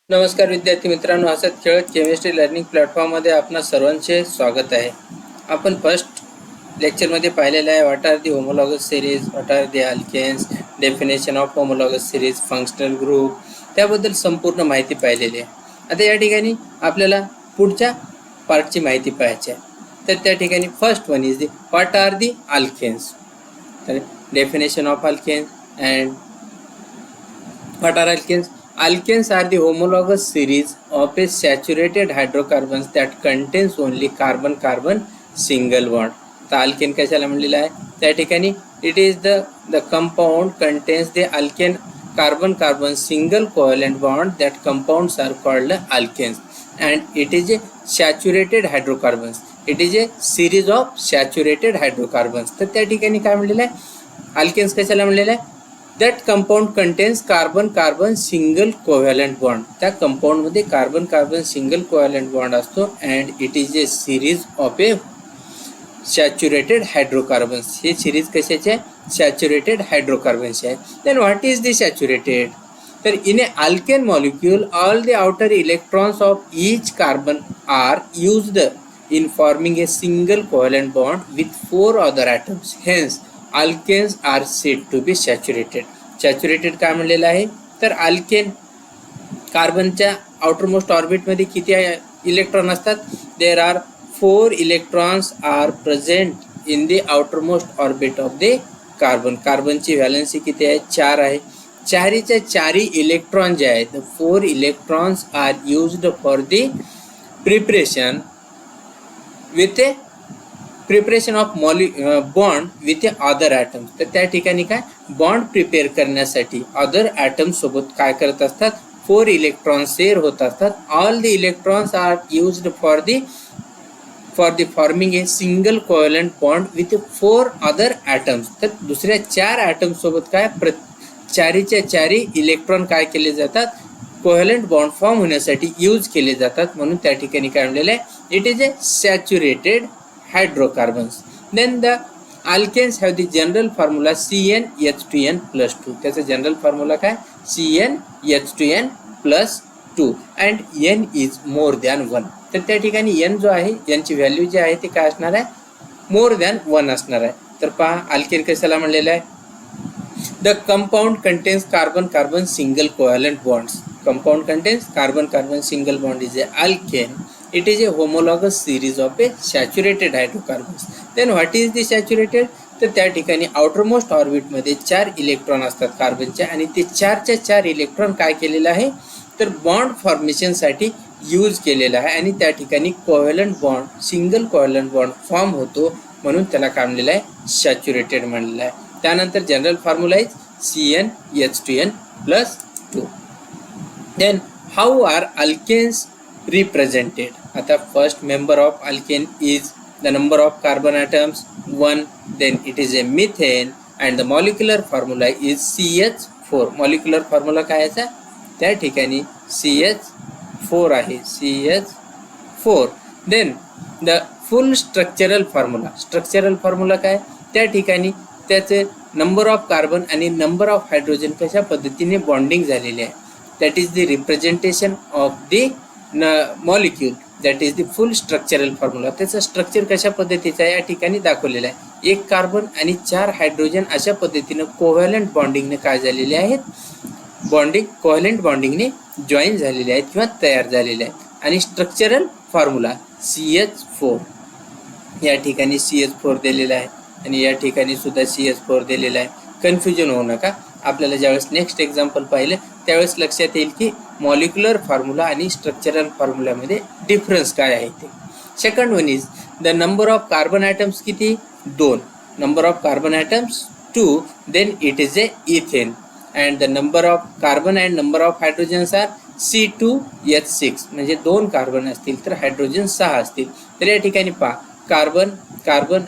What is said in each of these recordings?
नमस्कार विद्यार्थी मित्रांनो, हसत खेळत केमिस्ट्री लर्निंग प्लॅटफॉर्ममध्ये आपणा सर्वांचे स्वागत आहे. आपण फर्स्ट लेक्चरमध्ये पाहिलेलं आहे what are the homologous series, what are the alkanes, definition of homologous series, functional group, त्याबद्दल संपूर्ण माहिती पाहिलेली आहे. आता या ठिकाणी आपल्याला पुढच्या पार्टची माहिती पाहायची आहे. तर त्या ठिकाणी first one is the what are the alkanes. तर definition of alkanes and what are alkanes. Alkanes are the homologous series of a saturated hydrocarbons that contains only carbon-carbon single bond. तर अल्केन कशाला म्हणलेलं आहे त्या ठिकाणी it is the compound contains the alkane carbon-carbon single covalent bond. That compounds are called alkanes and it is a saturated hydrocarbons. It is a series of saturated hydrocarbons. तर त्या ठिकाणी काय म्हणलेलं आहे अल्केन्स कशाला म्हणलेलं आहे that compound contains carbon carbon single covalent bond. त्या कंपाऊंडमध्ये carbon carbon single covalent bond असतो and it is a series of a saturated hydrocarbons. ही सिरीज कशाची आहे सॅच्युरेटेड हायड्रोकार्बन्सची आहे. Then what is the saturated. तर in a alkane molecule all the outer electrons of each carbon are used in forming a single covalent bond with 4 other atoms. Hence alkanes are said to be saturated. Saturated काय म्हणलेलं आहे तर alkane कार्बनच्या outermost ऑर्बिटमध्ये किती electron असतात. There are 4 electrons are present in the outermost orbit of the carbon. कार्बनची valency किती आहे 4 आहे. चारीच्या चारी इलेक्ट्रॉन जे आहेत 4 electrons are used for the preparation with a preparation of bond with a other atoms. तर त्या ठिकाणी काय बॉन्ड प्रिपेअर करण्यासाठी अदर ॲटम सोबत काय करत असतात 4 इलेक्ट्रॉन शेअर होत असतात. All the electrons are used for the forming a single covalent bond with 4 other atoms. तर दुसऱ्या 4 ॲटम सोबत काय चारीच्या चारी इलेक्ट्रॉन काय केले जातात कोव्हॅलंट बॉन्ड फॉर्म होण्यासाठी यूज केले जातात. म्हणून त्या ठिकाणी काय म्हणलेलं आहे it is a saturated hydrocarbons. Then the alkanes have the general formula CnH2n+2. त्याचा जनरल फॉर्म्युला काय CnH2n+2 and n is more than 1. तर त्या ठिकाणी n जो आहे यांची व्हॅल्यू जी आहे ती काय असणार आहे मोर दॅन 1 असणार आहे. तर पहा अल्केन कशाला म्हणलेलं आहे the compound contains carbon carbon single covalent bonds. Compound contains carbon-carbon single bond is a alkane. It is a homologous series of a saturated hydrocarbons. Then what is the saturated? तर त्या ठिकाणी outermost ऑर्बिटमध्ये 4 electron असतात कार्बनचे आणि ते 4च्या 4 electron काय केलेलं आहे तर बॉन्ड फॉर्मेशनसाठी यूज केलेला आहे आणि त्या ठिकाणी covalent bond single covalent bond form होतो म्हणून त्याला काय म्हणलेलं आहे सॅच्युरेटेड म्हणलेलं आहे. त्यानंतर general formula is CnH2n+2. Then how are alkanes represented? आता first member of alkane is the number of carbon atoms 1. Then it is a methane and the molecular formula is CH4. molecular formula काय याचा त्या ठिकाणी CH4 आहे CH4. Then the full structural formula काय त्या ठिकाणी त्याचे नंबर ऑफ कार्बन आणि नंबर ऑफ हायड्रोजन कशा पद्धतीने बॉन्डिंग झालेले आहे. That is the representation of the molecule. That is the full structural formula. त्याचं स्ट्रक्चर कशा पद्धतीचं या ठिकाणी दाखवलेलं आहे. 1 कार्बन आणि 4 हायड्रोजन अशा पद्धतीनं कोव्हॅलंट बॉन्डिंगने काय झालेले आहेत कोव्हॅलंट बॉन्डिंगने जॉईन झालेले आहेत किंवा तयार झालेले आहेत. आणि स्ट्रक्चरल फॉर्म्युला CH4 या ठिकाणी CH4 दिलेला आहे आणि या ठिकाणी सुद्धा CH4 दिलेला आहे. कन्फ्युजन होऊ नका. आपल्याला ज्यावेळेस नेक्स्ट एक्झाम्पल पाहिलं त्यावेळेस लक्षात येईल की मॉलिक्युलर फॉर्म्युला आणि स्ट्रक्चरल फॉर्म्युलामध्ये डिफरन्स काय आहे ते. Second one is the number of carbon atoms किती 2. Number of carbon atoms 2. Then it is a ethane and the number of carbon and number of hydrogens are C2H6. म्हणजे 2 carbon असतील तर hydrogen 6 असतील. तर या ठिकाणी पहा कार्बन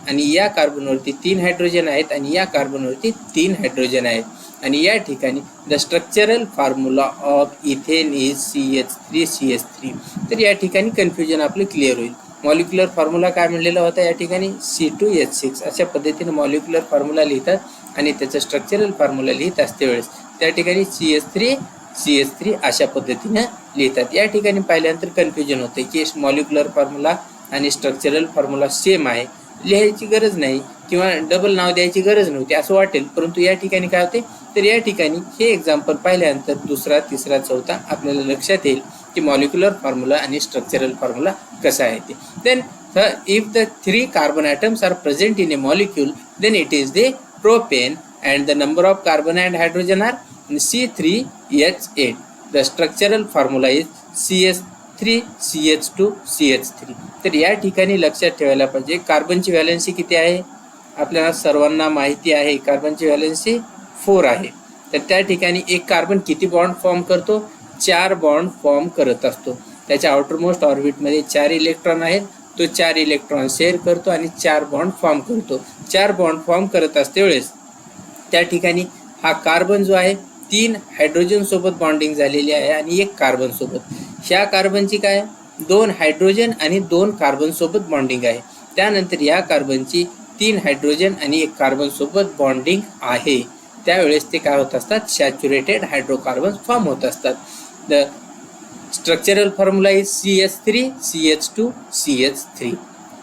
आणि या कार्बनवरती 3 हायड्रोजन आहेत आणि या कार्बनवरती 3 हायड्रोजन आहेत आणि या ठिकाणी the structural formula of ethane is CH3CH3. तर या ठिकाणी कन्फ्युजन आपलं क्लिअर होईल. मॉलिक्युलर फॉर्म्युला काय म्हणलेला होता या ठिकाणी C2H6 अशा पद्धतीने मॉलिक्युलर फॉर्म्युला लिहितात आणि त्याचं स्ट्रक्चरल फॉर्म्युला लिहित असते वेळेस त्या ठिकाणी CH3 CH3 अशा पद्धतीने लिहितात. या ठिकाणी पाहिल्यानंतर कन्फ्युजन होते की मॉलिक्युलर फॉर्म्युला आणि स्ट्रक्चरल फॉर्म्युला सेम आहे, लिहायची गरज नाही किंवा डबल नाव द्यायची गरज नव्हती असं वाटेल. परंतु या ठिकाणी काय होते, तर या ठिकाणी हे एक्झाम्पल पाहिल्यानंतर दुसरा, तिसरा, चौथा आपल्याला लक्षात येईल की मॉलिक्युलर फॉर्म्युला आणि स्ट्रक्चरल फॉर्म्युला कसा आहे ते. Then if the 3 carbon atoms are present in a molecule, then it is the propane and the number of carbon and hydrogen are C3H8. The structural formula is CH3CH2CH3. तर या ठिकाणी लक्षात ठेवायला पाहिजे कार्बनची valency किती आहे, आपल्याला सर्वांना माहिती आहे कार्बनची व्हॅलेन्सी 4 आहे. तर त्या ठिकाणी एक कार्बन किती बॉन्ड फॉर्म करतो, 4 बॉन्ड फॉर्म करत असतो. त्याच्या आउटरमोस्ट ऑर्बिटमध्ये 4 इलेक्ट्रॉन आहेत, तो 4 इलेक्ट्रॉन शेअर करतो आणि 4 बॉन्ड फॉर्म करतो. 4 बॉन्ड फॉर्म करत असते वेळेस त्या ठिकाणी हा कार्बन जो आहे 3 हायड्रोजन सोबत बॉन्डिंग झालेली आहे आणि 1 कार्बन सोबत. ह्या कार्बनची काय 2 हायड्रोजन आणि 2 कार्बन सोबत बॉन्डिंग आहे. त्यानंतर या कार्बनची 3 हायड्रोजन आणि 1 कार्बन सोबत बॉन्डिंग आहे. त्यावेळेस ते काय होत असतात, सॅच्युरेटेड हायड्रोकार्बन फॉर्म होत असतात. The structural formula is CH3CH2CH3.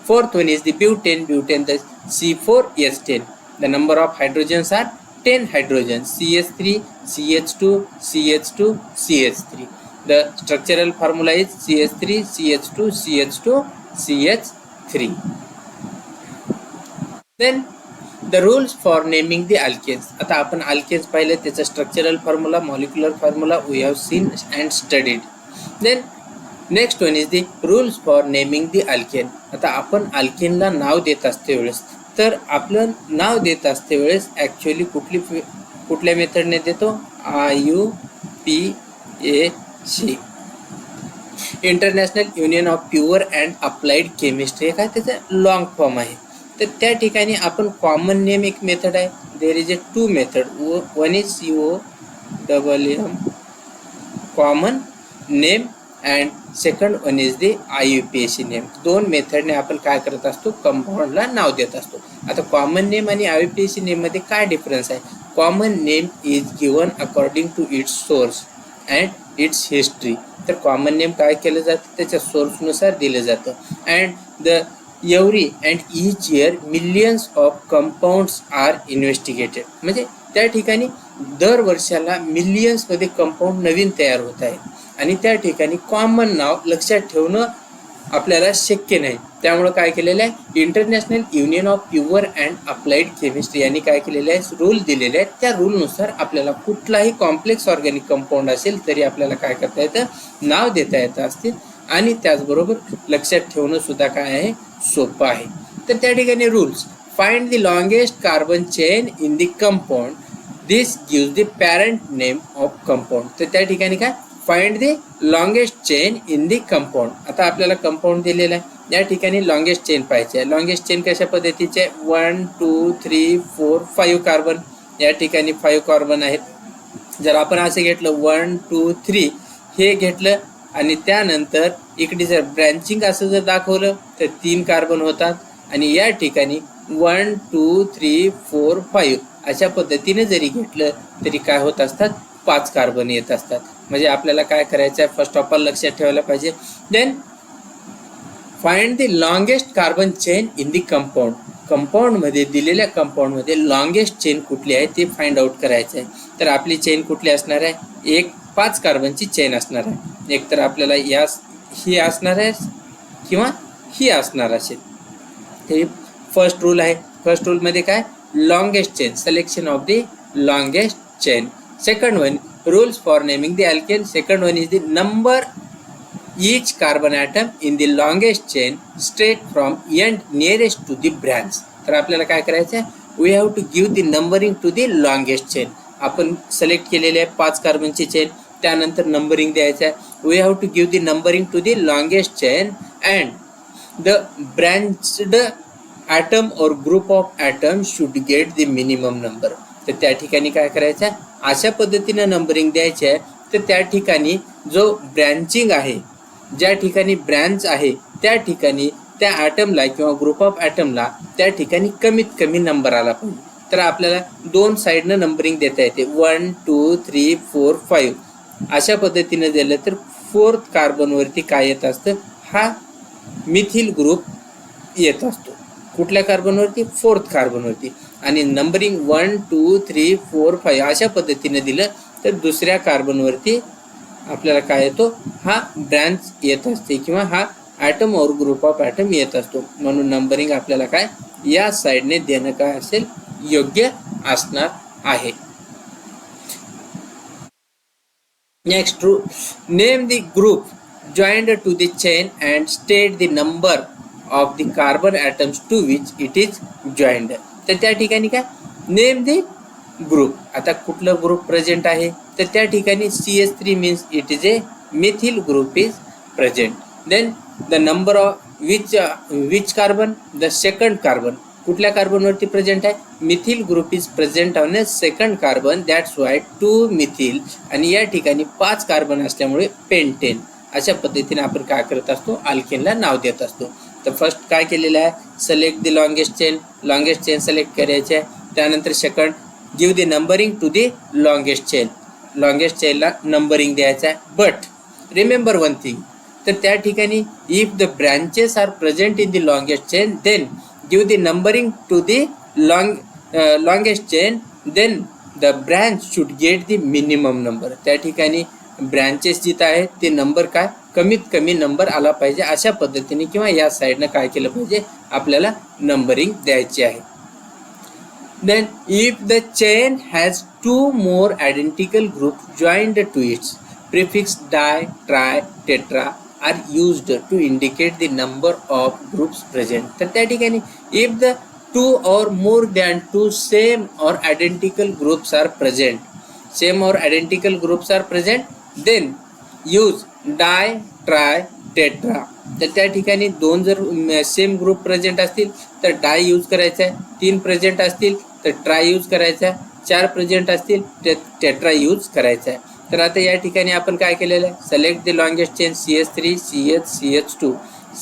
Fourth one is the butane, the C4H10. The number of hydrogens are 10 hydrogens, CH3CH2CH2CH3. The structural formula is CH3CH2CH2CH3. Then the rules for naming the alkanes. आता आपण alkanes पाहिले, त्याचा structural formula, molecular formula we have seen and studied. Then next one is the rules for naming the alkane. आता आपण अल्केनला नाव देत असते वेळेस, तर आपलं नाव देत असते वेळेस ॲक्च्युअली कुठल्या मेथडने देतो, IUPAC, international union of pure and applied chemistry, काय त्याचा लॉंग फॉर्म आहे. तर त्या ठिकाणी आपण कॉमन नेम एक मेथड आहे, there is a 2 method, one is COMM common name and second one is the IUPAC name. 2 मेथडने आपण काय करत असतो, कंपाऊंडला नाव देत असतो. आता कॉमन नेम आणि IUPAC नेममध्ये काय डिफरन्स आहे, common name is given according to its source and its history. तर कॉमन नेम काय केलं जातं, त्याच्या सोर्सनुसार दिलं जातं. And the every and each year millions of compounds R investigated. म्हणजे त्या ठिकाणी दर वर्षाला मिलियन्समध्ये कंपाऊंड नवीन तयार होत आहे आणि त्या ठिकाणी कॉमन नाव लक्षात ठेवणं आपल्याला शक्य नाही. त्यामुळं काय केलेलं आहे, international union of pure and applied chemistry यांनी काय केलेलं आहे, रूल दिलेले आहेत. त्या रूलनुसार आपल्याला कुठलाही कॉम्प्लेक्स ऑर्गॅनिक कंपाऊंड असेल तरी आपल्याला काय करता येतं, नाव देता येतं असतील आणि त्याचबरोबर लक्षात ठेवणं सुद्धा काय आहे, सोपं आहे. तर त्या ठिकाणी rules, find the longest carbon chain in the compound, this gives the parent name of compound. तर त्या ठिकाणी काय, find the longest chain in the compound. आता आपल्याला कंपाऊंड दिलेला आहे, या ठिकाणी लॉंगेस्ट चेन पाहिजे आहे. लॉंगेस्ट चेन कशा पद्धतीचे, 1 2 3 4 5 कार्बन, या ठिकाणी 5 कार्बन आहेत. जर आपण असं घेतलं 1 2 3 हे घेतलं आणि त्यानंतर इकडे जर ब्रँचिंग असं जर दाखवलं तर 3 कार्बन होतात आणि या ठिकाणी 1 2 3 4 5 अशा पद्धतीने जरी घेतलं तरी काय होत असतात, 5 कार्बन येत असतात. म्हणजे आपल्याला काय करायचं आहे, फर्स्ट ऑफ ऑल लक्षात ठेवायला पाहिजे. Then find the longest carbon chain in the compound. कंपाऊंडमध्ये दिलेल्या कंपाऊंडमध्ये लॉंगेस्ट चेन कुठली आहे ते फाइंड आउट करायचं आहे. तर आपली चेन कुठली असणार आहे, एक 5 कार्बनची चेन असणार आहे. एक तर आपल्याला ही असणार आहे किंवा ही असणार असेल. हे फर्स्ट रूल आहे. फर्स्ट रूलमध्ये काय, longest chain, selection of the longest chain. Second one, rules for naming the alkane. Second one is the number each carbon atom in the longest chain straight from end nearest to the branch. तर आपल्याला काय करायचं आहे, we have to give the numbering to the longest chain. आपण select केलेले आहे 5 कार्बनची chain, त्यानंतर numbering द्यायचं आहे. we have to give the numbering to the longest chain and the branched atom or group of atoms should get the minimum number. तर त्या ठिकाणी काय करायचं आहे, अशा पद्धतीनं नंबरिंग द्यायची आहे. तर त्या ठिकाणी जो ब्रँचिंग आहे, ज्या ठिकाणी ब्रँच आहे त्या ठिकाणी त्या ॲटमला किंवा ग्रुप ऑफ ॲटमला त्या ठिकाणी कमीत कमी नंबर आला पाहिजे. तर आपल्याला 2 साईडनं नंबरिंग देता येते, 1 2 3 4 5. अशा पद्धतीने दिलं तर फोर्थ कार्बनवरती काय येत असतं, हा मिथिल ग्रुप येत असतो. कुठल्या कार्बनवरती, फोर्थ कार्बनवरती. आणि नंबरिंग 1 2 3 4 5 अशा पद्धतीने दिलं तर दुसऱ्या कार्बनवरती आपल्याला काय येतो, हा ब्रँच येत असते किंवा हा ॲटम और ग्रुप ऑफ ॲटम येत असतो. म्हणून नंबरिंग आपल्याला काय या साईडने देणं काय असेल, योग्य असणार आहे. Next, name the group joined to the chain and state the number of the carbon atoms to which it is joined. तर त्या ठिकाणी काय, नेम द ग्रुप. आता कुठलं ग्रुप प्रेझेंट आहे, तर त्या ठिकाणी CH3 means it is a methyl group is present. Then the number of which carbon, the second carbon. कुठल्या कार्बनवरती प्रेझेंट आहे, methyl group is present on a second carbon, that's why 2 methyl. आणि या ठिकाणी 5 कार्बन असल्यामुळे pentane. अशा पद्धतीने आपण काय करत असतो, अल्केनला नाव देत असतो. तर फर्स्ट काय केलेलं आहे, select the longest chain select करायचे आहे. त्यानंतर second, give the numbering to the longest चेनला नंबरिंग द्यायचं आहे. बट रिमेंबर वन थिंग, तर त्या ठिकाणी if the branches are present in the longest chain then give the numbering to the longest chain, then the branch should get the minimum number. त्या ठिकाणी branches जिथं आहेत ते नंबर काय, कमीत कमी नंबर आला पाहिजे अशा पद्धतीने किंवा या साईडनं काय केलं पाहिजे, आपल्याला नंबरिंग द्यायची आहे. Then if the chain has 2 more identical groups joined to its prefix di, tri, tetra are used to indicate the number of groups present. तर त्या ठिकाणी if the 2 or more than 2 same or identical groups are present, then use di, tri, tetra. तर त्या ठिकाणी 2 जर same group present असतील तर डाय use करायचा आहे, 3 प्रेझेंट असतील तर ट्राय यूज करायचा आहे, 4 प्रेझेंट असतील तर टेट्रा यूज करायचा आहे. तर आता या ठिकाणी आपण काय केलेलं आहे, select the longest chain CH3 CH CH2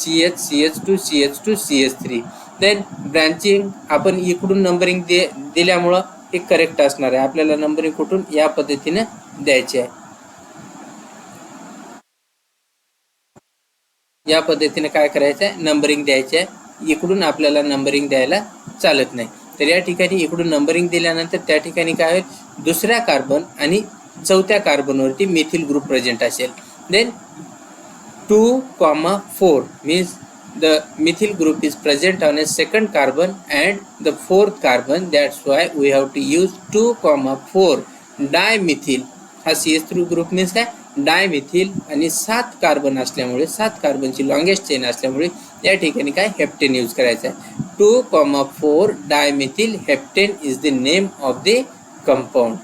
CH CH2 CH2 CH3. Then branching आपण इकडून नंबरिंग दिल्यामुळं हे करेक्ट असणार आहे. आपल्याला नंबरिंग कुठून या पद्धतीने द्यायची आहे. या पद्धतीने काय करायचं आहे, नंबरिंग द्यायची आहे. इकडून आपल्याला नंबरिंग द्यायला चालत नाही. तर या ठिकाणी इकडून नंबरिंग दिल्यानंतर त्या ठिकाणी काय होईल, दुसऱ्या कार्बन आणि चौथ्या कार्बनवरती मिथिल ग्रुप प्रेझेंट असेल. Then 2,4 means the methyl group is present on a second carbon and the fourth carbon, that's why we have to use 2,4 dimethyl. हा CH3 ग्रुप मीन्स काय, डायमिथिल. आणि 7 कार्बन असल्यामुळे 7 कार्बनची longest chain असल्यामुळे या ठिकाणी काय, heptane use करायचं आहे. 2,4 dimethyl heptane is the name of the compound.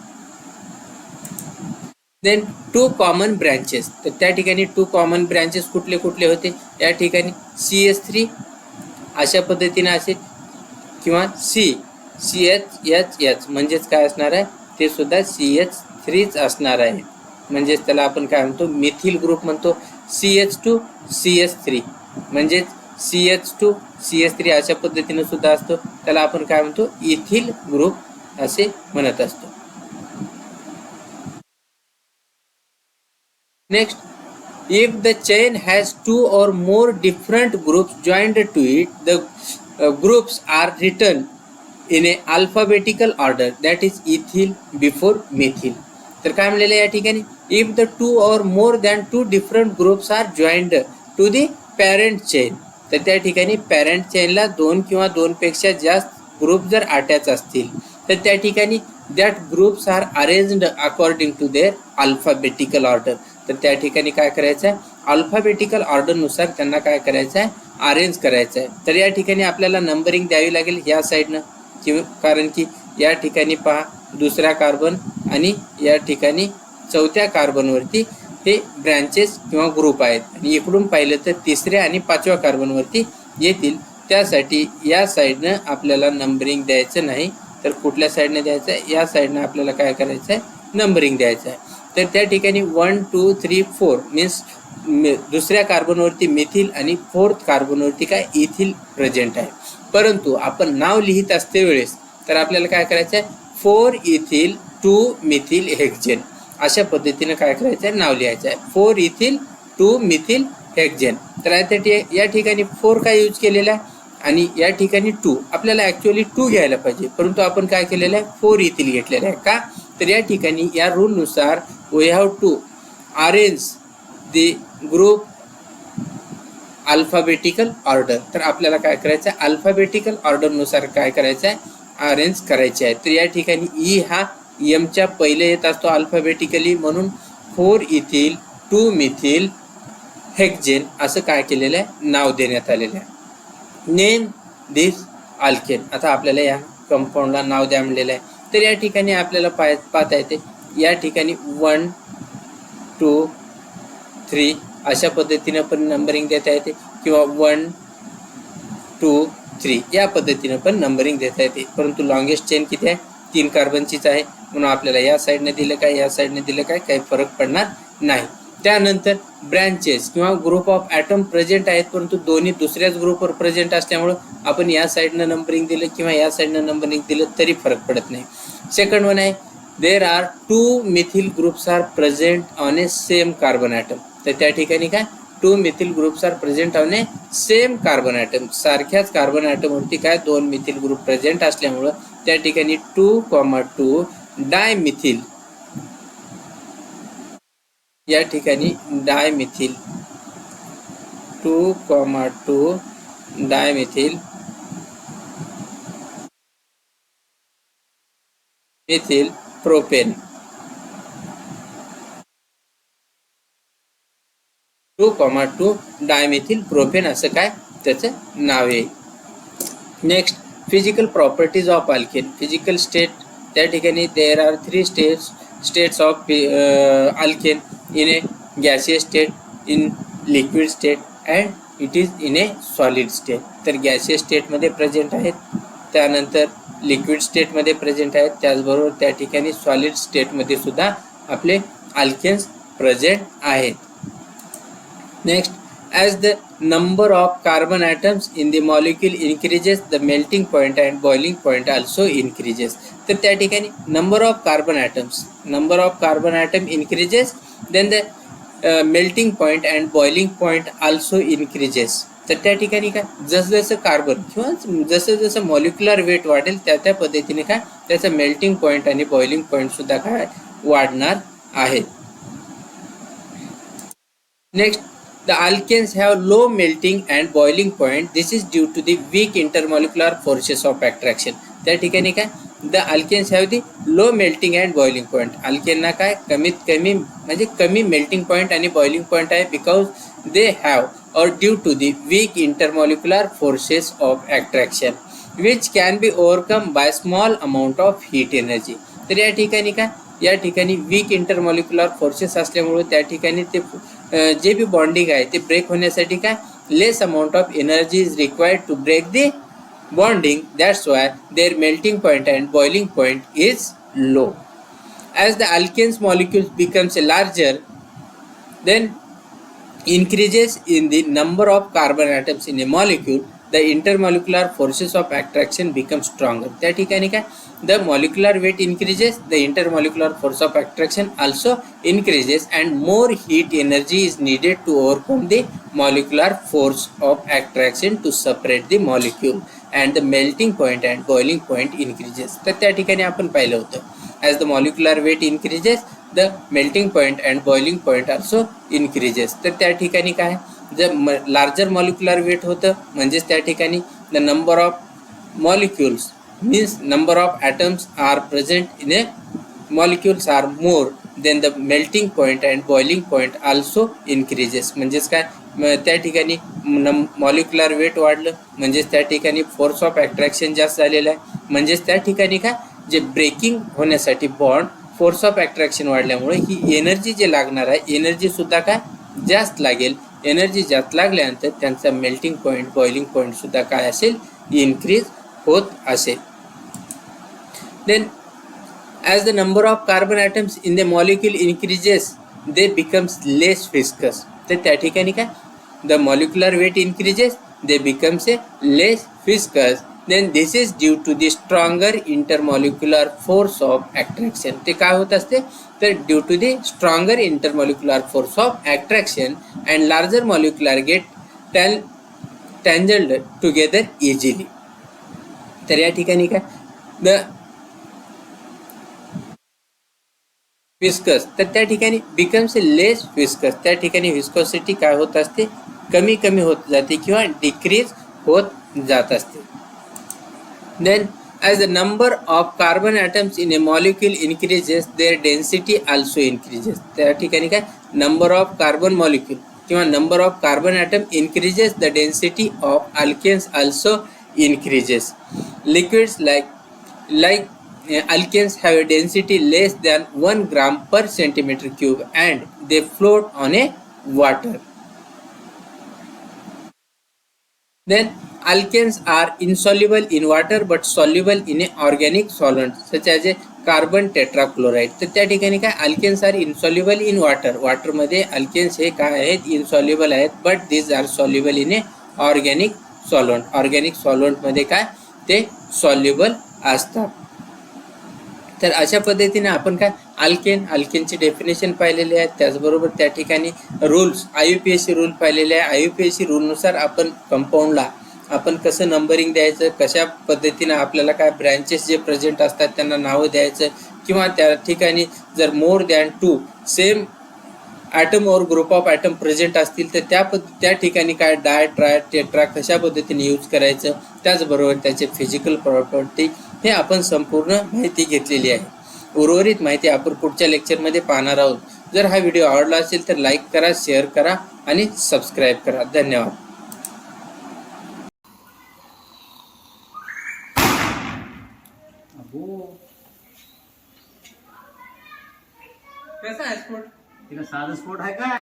Then 2 common branches. तर त्या ठिकाणी 2 कॉमन ब्रँचेस कुठले कुठले होते, या ठिकाणी CH3 अशा पद्धतीने असेल किंवा CHH म्हणजेच काय असणार आहे, ते सुद्धा CH3च असणार आहे. म्हणजेच त्याला आपण काय म्हणतो, मिथिल ग्रुप म्हणतो. CH2 CH3 म्हणजेच CH2 CH3 अशा पद्धतीने सुद्धा असतो. त्याला आपण काय म्हणतो, इथिल ग्रुप असे म्हणत असतो. Next, if the chain has 2 or more different groups joined to it, the groups are written in a alphabetical order, that is ethyl before methyl. तर काय म्हणलेलं या ठिकाणी, if the 2 or more than 2 different groups are joined to the parent chain. तर त्या ठिकाणी parent चेनला 2 किंवा 2 पेक्षा जास्त ग्रुप जर अटॅच असतील तर त्या ठिकाणी that groups are arranged according to their alphabetical order. तर त्या ठिकाणी काय करायचं आहे, अल्फाबेटिकल ऑर्डरनुसार त्यांना काय करायचं आहे, अरेंज करायचं आहे. तर या ठिकाणी आपल्याला नंबरिंग द्यावी लागेल या साईडनं, कारण की या ठिकाणी पहा दुसऱ्या कार्बन आणि या ठिकाणी चौथ्या कार्बनवरती हे ब्रँचेस किंवा ग्रुप आहेत आणि इकडून पाहिलं तर तिसऱ्या आणि 5व्या कार्बनवरती येतील. त्यासाठी या साईडनं आपल्याला नंबरिंग द्यायचं नाही, तर कुठल्या साईडने द्यायचं आहे, या साईडनं आपल्याला काय करायचं आहे, नंबरिंग द्यायचं आहे. तर त्या ठिकाणी 1 2 3 4 मीन्स दुसऱ्या कार्बनवरती मिथिल आणि फोर्थ कार्बनवरती काय, इथिल प्रेझेंट आहे. परंतु आपण नाव लिहित असते वेळेस तर आपल्याला काय करायचं आहे, 4 इथिल 2 मिथिल हेक्झेन अशा पद्धतीने काय करायचं आहे, नाव लिहायचं आहे. 4 इथिल 2 मिथिल हेक्झेन. तर या ठिकाणी 4 काय यूज केलेला आहे आणि या ठिकाणी 2. आपल्याला ॲक्च्युअली 2 घ्यायला पाहिजे, परंतु आपण काय केलेलं आहे, 4 इथिल घेतलेलं आहे. का तर या ठिकाणी या रूलनुसार we have to arrange the group alphabetical order. तर आपल्याला काय करायचं आहे, अल्फाबेटिकल ऑर्डरनुसार काय करायचं आहे, अरेंज करायचे आहे. तर या ठिकाणी ई हा एमच्या पहिले येत असतो अल्फाबेटिकली, म्हणून 4 इथिल 2 मिथिल हेक्झेन असं काय केलेलं आहे, नाव देण्यात आलेलं आहे. नेम दिस अल्केन. आता आपल्याला या कंपाऊंडला नाव द्या म्हणलेलं आहे. तर या ठिकाणी आपल्याला पाहता येते, या ठिकाणी 1 2 3 अशा पद्धतीनं पण नंबरिंग देता येते, किंवा 1 2 3 या पद्धतीनं पण नंबरिंग देता येते. परंतु लॉंगेस्ट चेन किती आहे, 3 कार्बनचीच आहे, म्हणून आपल्याला या साईडने दिलं काय, या साईडने दिलं काय, काही फरक पडणार नाही. त्यानंतर ब्रँचेस किंवा ग्रुप ऑफ ॲटम प्रेझेंट आहेत, परंतु दोन्ही दुसऱ्याच ग्रुपवर प्रेझेंट असल्यामुळं आपण या साईडनं नंबरिंग दिलं किंवा या साईडनं नंबरिंग दिलं तरी फरक पडत नाही. सेकंड वन आहे, there are 2 methyl groups are present on a same carbon atom. तर त्या ठिकाणी काय, 2 methyl groups are present on a same carbon atom. सारख्याच कार्बन ॲटमवरती काय 2 मिथिल ग्रुप प्रेझेंट असल्यामुळं त्या ठिकाणी 2,2 डायमिथिल, या ठिकाणी dimethyl 2,2 dimethyl methyl propane 2,2 dimethyl propane असं काय त्याचं नाव आहे. Next, physical properties of alkane. Physical state, त्या ठिकाणी there are 3 states of alkane. In A gaseous state, in liquid state and it is in A solid state. तर gaseous स्टेटमध्ये present आहेत, त्यानंतर लिक्विड स्टेटमध्ये प्रेझेंट आहेत, त्याचबरोबर त्या ठिकाणी सॉलिड स्टेटमध्ये सुद्धा आपले अल्केन्स प्रेझेंट आहेत. Next, as the number of carbon atoms in the molecule increases, the melting point and boiling point also increases. तर त्या ठिकाणी number of carbon atom increases, then the melting point and boiling point also increases. तर त्या ठिकाणी काय, जसं carbon किंवा जसं मॉलिक्युलर वेट वाढेल त्या पद्धतीने काय त्याचं मेल्टिंग पॉईंट आणि बॉइलिंग पॉईंट सुद्धा काय वाढणार आहे. Next, the alkanes have low melting and boiling point. This is due to the weak intermolecular forces of attraction. त्या ठिकाणी काय, the alkanes have the low melting and boiling point. अल्केनना काय कमीत कमी म्हणजे कमी मेल्टिंग पॉईंट आणि बॉइलिंग पॉईंट आहे, because they have or due to the weak intermolecular forces of attraction which can be overcome by small amount of heat energy. तर या ठिकाणी काय, या ठिकाणी वीक इंटरमॉलिक्युलर फोर्सेस असल्यामुळे त्या ठिकाणी ते जे बी बॉन्डिंग आहे ते ब्रेक होण्यासाठी काय less amount of energy is required to break the bonding. That's why their melting point and boiling point is low. As the alkanes molecules becomes a larger, then increases in the number of carbon atoms in a molecule, the intermolecular forces of attraction become stronger. त्या ठिकाणी काय, the molecular weight increases, the intermolecular force of attraction also increases, and more heat energy is needed to overcome the molecular force of attraction to separate the molecule, and the melting point and boiling point increases. तर त्या ठिकाणी आपण पाहिलं होतं, as the molecular weight increases, the melting point and boiling point also increases. तर त्या ठिकाणी काय, जर लार्जर मॉलिक्युलर वेट होतं म्हणजेच त्या ठिकाणी the number of molecules means number of atoms are present in a molecules are more than the melting point and boiling point also increases. म्हणजेच काय, त्या ठिकाणी मॉलिक्युलर वेट वाढलं म्हणजेच त्या ठिकाणी फोर्स ऑफ ॲट्रॅक्शन जास्त झालेलं आहे, म्हणजेच त्या ठिकाणी काय जे ब्रेकिंग होण्यासाठी बॉन्ड फोर्स ऑफ ॲट्रॅक्शन वाढल्यामुळे ही एनर्जी जे लागणार आहे एनर्जीसुद्धा काय जास्त लागेल. एनर्जी जास्त लागल्यानंतर त्यांचा मेल्टिंग पॉईंट बॉइलिंग पॉईंटसुद्धा काय असेल इन्क्रीज होत असेल. Then as the number of carbon atoms in the molecule increases they becomes less viscous. तर त्या ठिकाणी काय the molecular weight increases they becomes a less viscous then this is due to the stronger intermolecular force of attraction. ते काय होत असते तर due to the stronger intermolecular force of attraction and larger molecular get tangled together easily. तर या ठिकाणी काय the viscous तर त्या ठिकाणी बिकम्स लेस विस्कस. त्या ठिकाणी विस्कॉसिटी काय होत असते कमी कमी होत जाते किंवा डिक्रीज होत जात असते. Then as the number of carbon atoms in a molecule increases their density also increases. त्या ठिकाणी काय नंबर ऑफ कार्बन मॉलिक्यूल किंवा number of carbon atom increases the density of alkanes also increases. Liquids like alkanes have a density less than 1 gram per centimeter cube and they float on a water. Then alkanes are insoluble in water but soluble in a organic solvent such as a carbon tetrachloride. तर त्या ठिकाणी काय alkanes are insoluble in water. वॉटरमध्ये alkanes हे काय आहेत insoluble आहेत but this are soluble in a organic solvent. Organic सॉल्वंटमध्ये काय ते सॉल्युबल असतात. तर अशा पद्धतीने आपण काय अल्केनची डेफिनेशन पाहिलेली आहे. त्याचबरोबर त्या ठिकाणी रूल्स IUPAC रूल पाहिलेले आहे. IUPAC रूलनुसार आपण कंपाऊंडला आपण कसं नंबरिंग द्यायचं, कशा पद्धतीनं आपल्याला काय ब्रँचेस जे प्रेझेंट असतात त्यांना नावं द्यायचं किंवा त्या ठिकाणी जर मोर दॅन 2 सेम ॲटम और ग्रुप ऑफ ॲटम प्रेझेंट असतील तर त्या ठिकाणी काय डाय ट्राय टेट्रा कशा पद्धतीने यूज करायचं. त्याचबरोबर त्याचे फिजिकल प्रॉपर्टी हे आपण संपूर्ण माहिती घेतलेली आहे. उर्वरित माहिती आपण पुढच्या लेक्चरमध्ये पाहणार आहोत. जर हा व्हिडिओ आवडला असेल तर लाईक करा, शेअर करा आणि सबस्क्राईब करा. धन्यवाद. कसा आहे स्पोर्ट? साधा स्फोट आहे का?